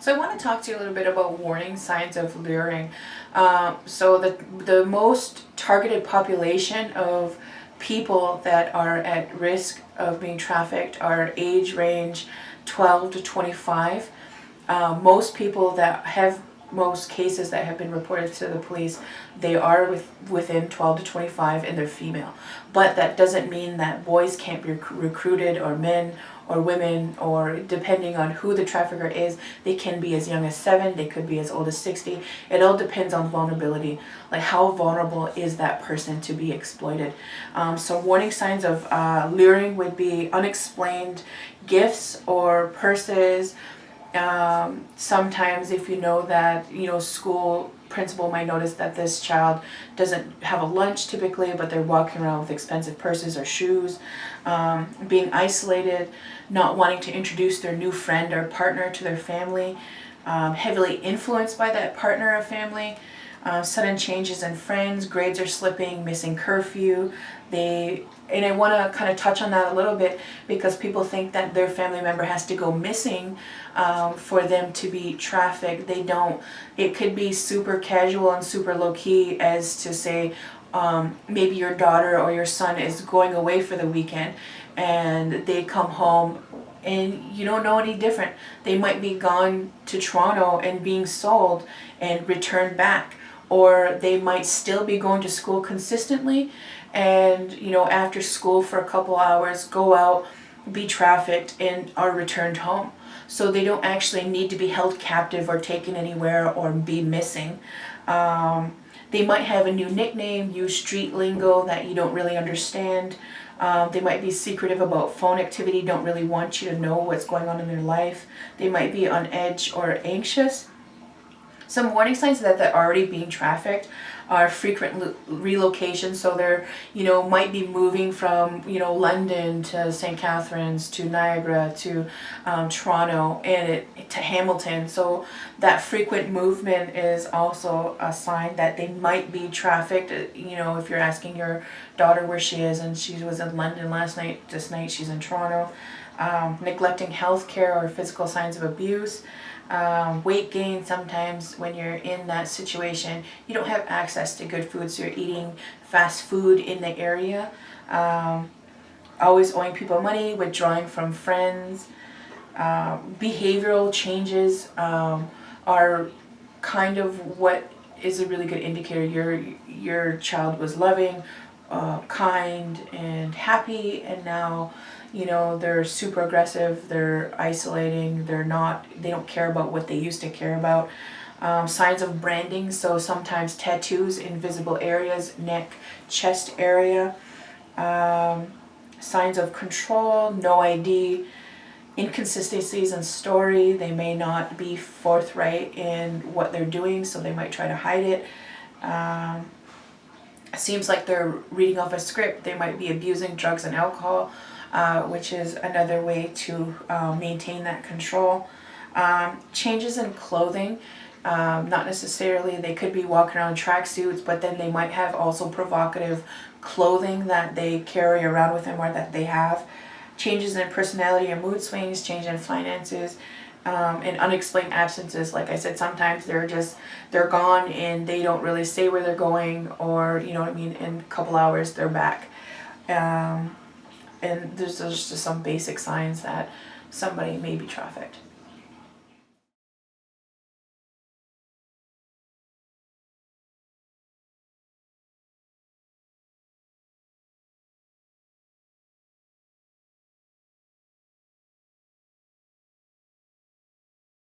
So I want to talk to you a little bit about warning signs of luring. So the most targeted population of people that are at risk of being trafficked are age range 12 to 25. Most cases that have been reported to the police, they are within 12 to 25 and they're female. But that doesn't mean that boys can't be recruited, or men or women, or depending on who the trafficker is, they can be as young as 7, they could be as old as 60. It all depends on vulnerability, like how vulnerable is that person to be exploited. So warning signs of luring would be unexplained gifts or purses. Sometimes if you know that, school principal might notice that this child doesn't have a lunch typically, but they're walking around with expensive purses or shoes. Being isolated, not wanting to introduce their new friend or partner to their family, heavily influenced by that partner or family. Sudden changes in friends, grades are slipping, missing curfew. And I want to kind of touch on that a little bit, because people think that their family member has to go missing for them to be trafficked. They don't. It could be super casual and super low-key, as to say, maybe your daughter or your son is going away for the weekend and they come home and you don't know any different. They might be gone to Toronto and being sold and returned back, or they might still be going to school consistently and after school for a couple hours go out, be trafficked, and are returned home. So they don't actually need to be held captive or taken anywhere or be missing. They might have a new nickname, use street lingo that you don't really understand. They might be secretive about phone activity, don't really want you to know what's going on in their life. They might be on edge or anxious. Some warning signs that they're already being trafficked are frequent relocations. So they're, might be moving from, London to St. Catharines to Niagara to Toronto and to Hamilton. So that frequent movement is also a sign that they might be trafficked. If you're asking your daughter where she is and she was in London last night, this night she's in Toronto. Neglecting health care or physical signs of abuse. Weight gain. Sometimes when you're in that situation, you don't have access to good food, so you're eating fast food in the area. Always owing people money, withdrawing from friends. Behavioral changes are kind of what is a really good indicator your child was loving, kind and happy, and now they're super aggressive, they're isolating, they don't care about what they used to care about. Signs of branding, so sometimes tattoos in visible areas, neck, chest area. Signs of control, no ID. Inconsistencies in story, they may not be forthright in what they're doing, so they might try to hide it. Seems like they're reading off a script. They might be abusing drugs and alcohol, which is another way to maintain that control. Changes in clothing, not necessarily, they could be walking around tracksuits, but then they might have also provocative clothing that they carry around with them or that they have. Changes in personality or mood swings, change in finances, and unexplained absences. Like I said, sometimes they're gone and they don't really say where they're going, or in a couple hours they're back. And there's just some basic signs that somebody may be trafficked.